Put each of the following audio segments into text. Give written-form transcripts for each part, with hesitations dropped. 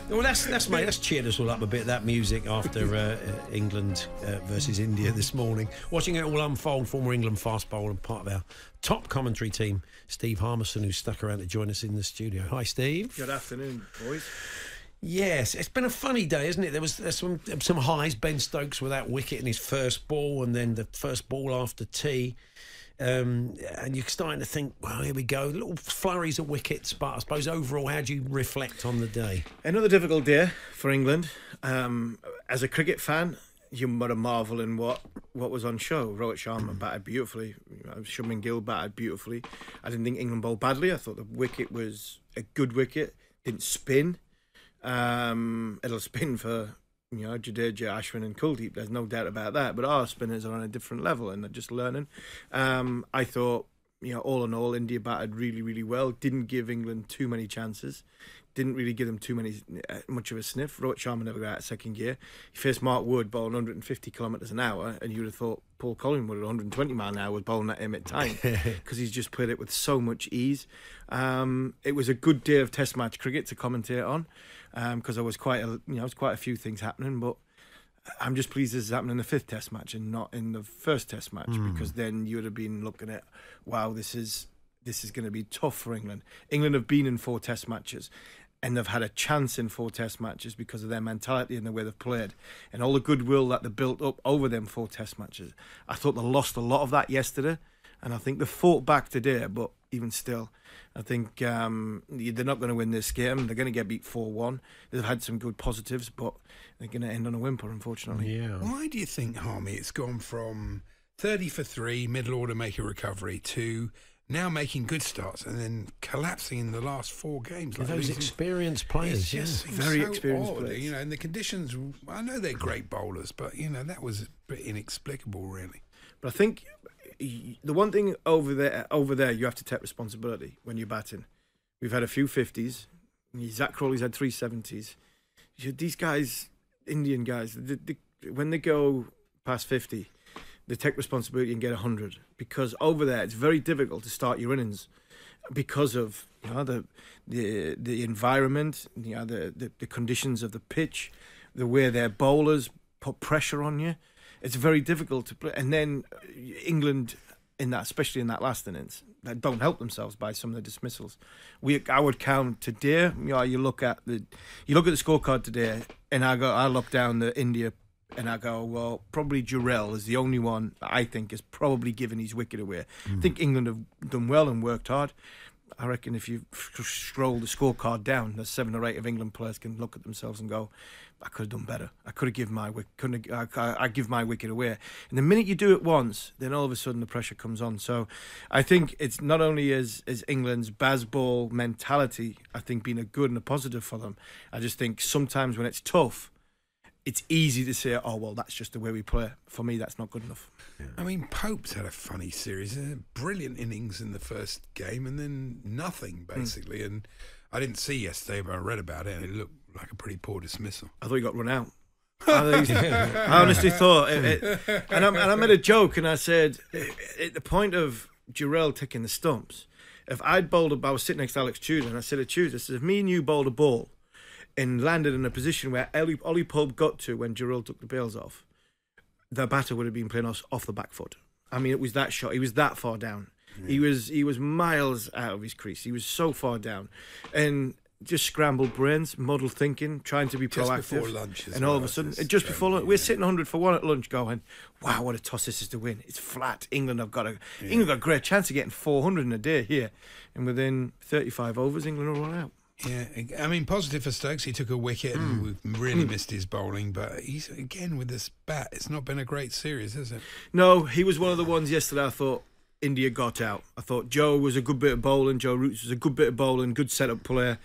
Well, that's cheered us all up a bit, that music, after England versus India this morning. Watching it all unfold, former England fast bowler and part of our top commentary team, Steve Harmison, who stuck around to join us in the studio. Hi, Steve. Good afternoon, boys. Yes, it's been a funny day, isn't it? There's some highs. Ben Stokes with that wicket in his first ball, and then the first ball after tea. And you're starting to think, well, here we go, little flurries of wickets. But I suppose overall, how do you reflect on the day? Another difficult day for England. As a cricket fan, you were marvelling what was on show. Rohit Sharma batted beautifully. Shubman Gill batted beautifully. I didn't think England bowled badly. I thought the wicket was a good wicket. Didn't spin. It'll spin for Jadeja, Ashwin and Kuldeep. There's no doubt about that. But our spinners are on a different level and they're just learning. I thought, all in all, India batted really, really well. Didn't give England too many chances. Didn't really give them much of a sniff. Rohit Sharma never got out of second gear. He faced Mark Wood bowling 150 kilometres an hour, and you would have thought Paul Collingwood at 120 mile an hour was bowling at him at time because he's just played it with so much ease. It was a good day of Test match cricket to commentate on because there was quite a few things happening, but I'm just pleased this is happening in the fifth Test match and not in the first Test match because then you would have been looking at, wow, this is going to be tough for England. England have been in 4 Test matches and they've had a chance in 4 Test matches because of their mentality and the way they've played and all the goodwill that they built up over them 4 Test matches. I thought they lost a lot of that yesterday and I think they fought back today, but even still, I think they're not going to win this game. They're going to get beat 4-1. They've had some good positives, but they're going to end on a whimper, unfortunately. Yeah. Why do you think, Harmy, it's gone from 30 for 3, middle order make a recovery, to now making good starts and then collapsing in the last 4 games? Like those experienced players, yes, very experienced players. And the conditions, I know they're great bowlers, but that was a bit inexplicable, really. But I think the one thing over there, you have to take responsibility when you're batting. We've had a few 50s. Zach Crawley's had 3 70s. These guys, Indian guys, when they go past 50, they take responsibility and get 100 because over there it's very difficult to start your innings because of the environment, the conditions of the pitch, the way their bowlers put pressure on you. It's very difficult to play. And then England, especially in that last innings, that don't help themselves by some of the dismissals. I would count today. You look at the scorecard today, and I look down the India. And I go, well, probably Jurel is the only one that I think is probably given his wicket away. I think England have done well and worked hard. I reckon if you scroll the scorecard down, there's 7 or 8 of England players can look at themselves and go, I could have done better. I could have given my wicket. I give my wicket away. And the minute you do it once, then all of a sudden the pressure comes on. So I think it's not only as England's Bazball mentality, I think, being a good and a positive for them. I just think sometimes when it's tough, it's easy to say, oh, well, that's just the way we play. For me, that's not good enough. Yeah. I mean, Pope's had a funny series. Brilliant innings in the first game and then nothing, basically. And I didn't see yesterday, but I read about it, and it looked like a pretty poor dismissal. I thought he got run out. I honestly thought... And I made a joke, and I said, at the point of Jurel taking the stumps, if I'd bowled... I was sitting next to Alex Tudor, and I said to Tudor, if me and you bowled a ball and landed in a position where Ollie Pope got to when Jurel took the bails off, the batter would have been playing us off the back foot. I mean, it was that shot. He was that far down. Yeah. He was miles out of his crease. He was so far down. And just scrambled brains, muddled thinking, trying to be proactive. Just before lunch as and all of a sudden, just before lunch, we're sitting 100 for 1 at lunch going, wow, what a toss this is to win. It's flat. England have got a great chance of getting 400 in a day here. And within 35 overs, England will run out. Yeah, I mean, positive for Stokes. He took a wicket and we've really missed his bowling, but he's, again, with this bat, it's not been a great series, has it? No, he was one of the ones yesterday I thought India got out. I thought Joe was a good bit of bowling, Joe Roots was a good bit of bowling, good setup player.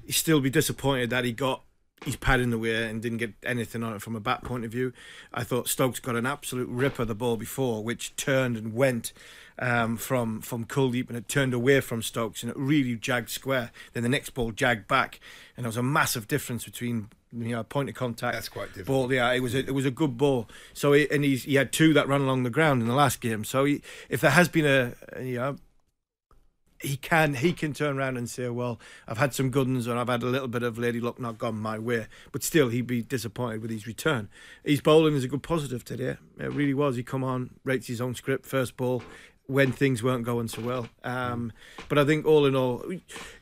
He'd still be disappointed that he got his pad in the way and didn't get anything on it from a bat point of view. I thought Stokes got an absolute ripper of the ball before, which turned and went from Kuldeep, and it turned away from Stokes and it really jagged square. Then the next ball jagged back, and there was a massive difference between point of contact. That's quite different. Ball, yeah, it was a good ball. So he had 2 that ran along the ground in the last game. So if there has been he can turn around and say, well, I've had some good ones, or I've had a little bit of lady luck not gone my way, but still he'd be disappointed with his return. His bowling is a good positive today. It really was. He come on, rates his own script, first ball, when things weren't going so well. But I think all in all,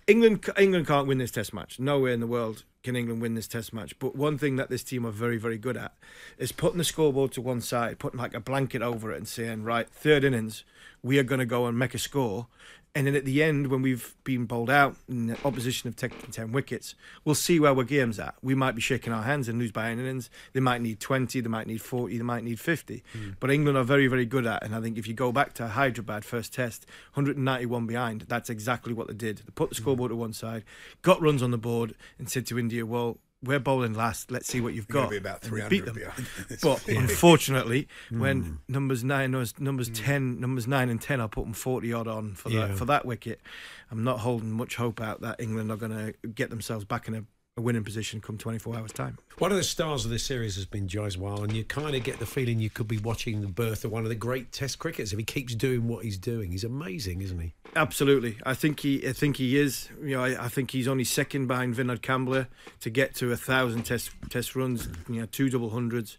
England can't win this test match. Nowhere in the world can England win this test match. But one thing that this team are very, very good at is putting the scoreboard to one side, putting like a blanket over it and saying, right, third innings, we are going to go and make a score. And then at the end, when we've been bowled out and the opposition have taken 10 wickets, we'll see where our game's at. We might be shaking our hands and lose by an innings. They might need 20, they might need 40, they might need 50. But England are very, very good at it. And I think if you go back to Hyderabad first test, 191 behind, that's exactly what they did. They put the scoreboard to one side, got runs on the board, and said to India, well, we're bowling last. Let's see what you've got. Be about 300 beat them. behind. But unfortunately, when numbers 9 and 10 are putting 40 odd on for that wicket, I'm not holding much hope out that England are going to get themselves back in a winning position come 24 hours time. One of the stars of this series has been Jaiswal, and you kind of get the feeling you could be watching the birth of one of the great Test cricketers if he keeps doing what he's doing. He's amazing, isn't he? Absolutely. I think he is. You know, I think he's only second behind Vinod Kambli to get to 1,000 test runs. 2 double hundreds.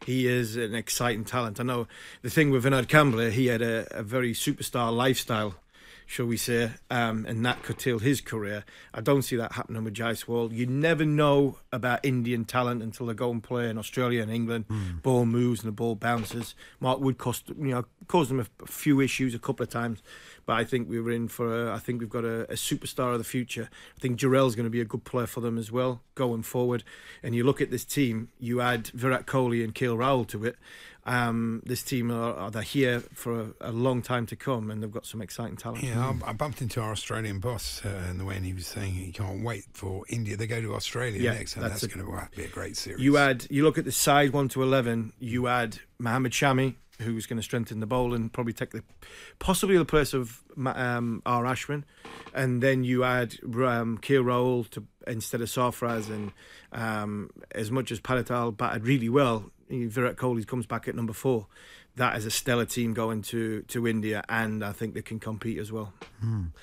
He is an exciting talent. I know the thing with Vinod Kambli, he had a very superstar lifestyle, shall we say, and that curtailed his career. I don't see that happening with Jaiswal. You never know about Indian talent until they go and play in Australia and England. Ball moves and the ball bounces. Mark Wood caused them a few issues a couple of times, but I think we've got a superstar of the future. I think Jarrell's going to be a good player for them as well going forward. And you look at this team, you add Virat Kohli and KL Rahul to it. This team they're here for a long time to come, and they've got some exciting talent. Yeah, I bumped into our Australian boss and the way he was saying he can't wait for India. They go to Australia next, and that's going to be a great series. You look at the side 1 to 11. You add Mohammad Shami, who's going to strengthen the bowl and probably take possibly the place of R. Ashwin, and then you add KL Rahul instead of Sarfraz, and as much as Padital batted really well, Virat Kohli comes back at number 4. That is a stellar team going to India, and I think they can compete as well.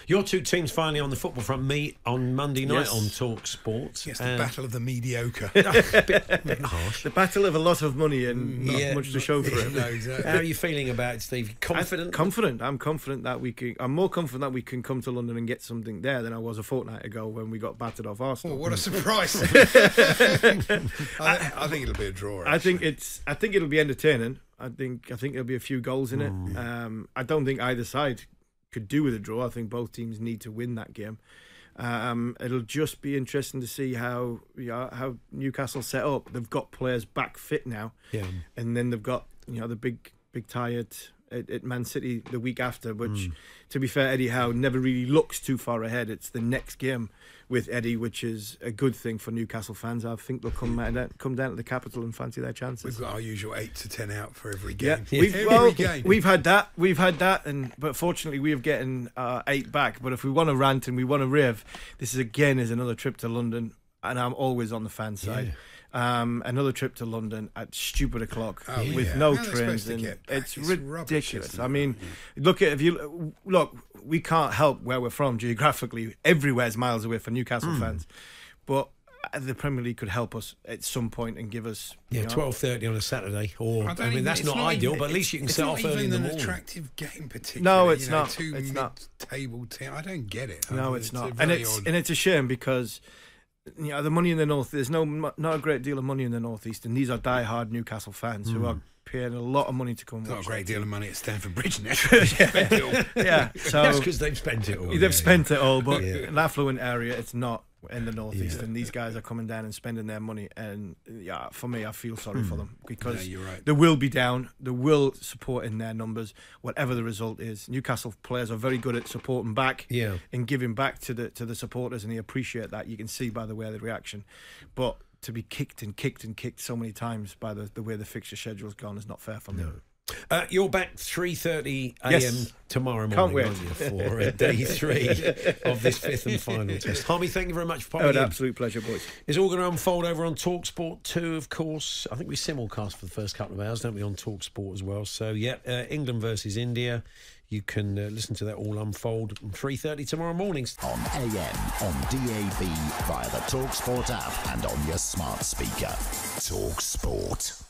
Your two teams finally on the football front meet on Monday night on talkSPORT'S. Yes, the battle of the mediocre. bit harsh. The battle of a lot of money and not much to show for it. No, exactly. How are you feeling about it, Steve? Confident? I'm confident that we can. I'm more confident that we can come to London and get something there than I was a fortnight ago when we got battered off Arsenal. Oh, what a surprise! I think it'll be a draw. Actually. I think it'll be entertaining. I think there'll be a few goals in it. I don't think either side could do with a draw. I think both teams need to win that game. It'll just be interesting to see how Newcastle set up. They've got players back fit now, and then they've got the big tie at Man City the week after, which, to be fair, Eddie Howe never really looks too far ahead. It's the next game with Eddie, which is a good thing for Newcastle fans. I think they'll come down to the capital and fancy their chances. We've got our usual 8 to 10 out for every game. Yeah, we've had that, but fortunately we are getting 8 back. But if we want to rant and we want to rave, this is another trip to London, and I'm always on the fan side. Another trip to London at stupid o'clock with no trains, and it's ridiculous. I mean, look, we can't help where we're from geographically. Everywhere's miles away for Newcastle fans, but the Premier League could help us at some point and give us 12:30 on a Saturday. Or I mean, that's not ideal, but at least you can set off early in the morning. It's not even an attractive game, particularly. No, it's not. Two it's not. Table team. I don't get it. No, it's not, and it's a shame because. The money in the north. There's not a great deal of money in the northeast, and these are die-hard Newcastle fans who are paying a lot of money to come. Not a great deal of money at Stamford Bridge now. So that's because they've spent it all. They've spent it all, but an affluent area, it's not in the northeast, and these guys are coming down and spending their money. And for me, I feel sorry for them because you're right. They will be down. They will support in their numbers, whatever the result is. Newcastle players are very good at supporting back and giving back to the supporters, and they appreciate that. You can see by the way of the reaction, but to be kicked and kicked and kicked so many times by the way the fixture schedule's gone is not fair for me. You're back 3:30 a.m. tomorrow morning. Can't wait. Aren't you, for day 3 of this 5th and final test. Harmy, thank you very much for popping in. An absolute pleasure, boys. It's all going to unfold over on talkSPORT 2, of course. I think we simulcast for the first couple of hours, don't we, on talkSPORT as well. So, England versus India. you can listen to that all unfold at 3:30 tomorrow morning. On AM, on DAB, via the talkSPORT app and on your smart speaker. talkSPORT.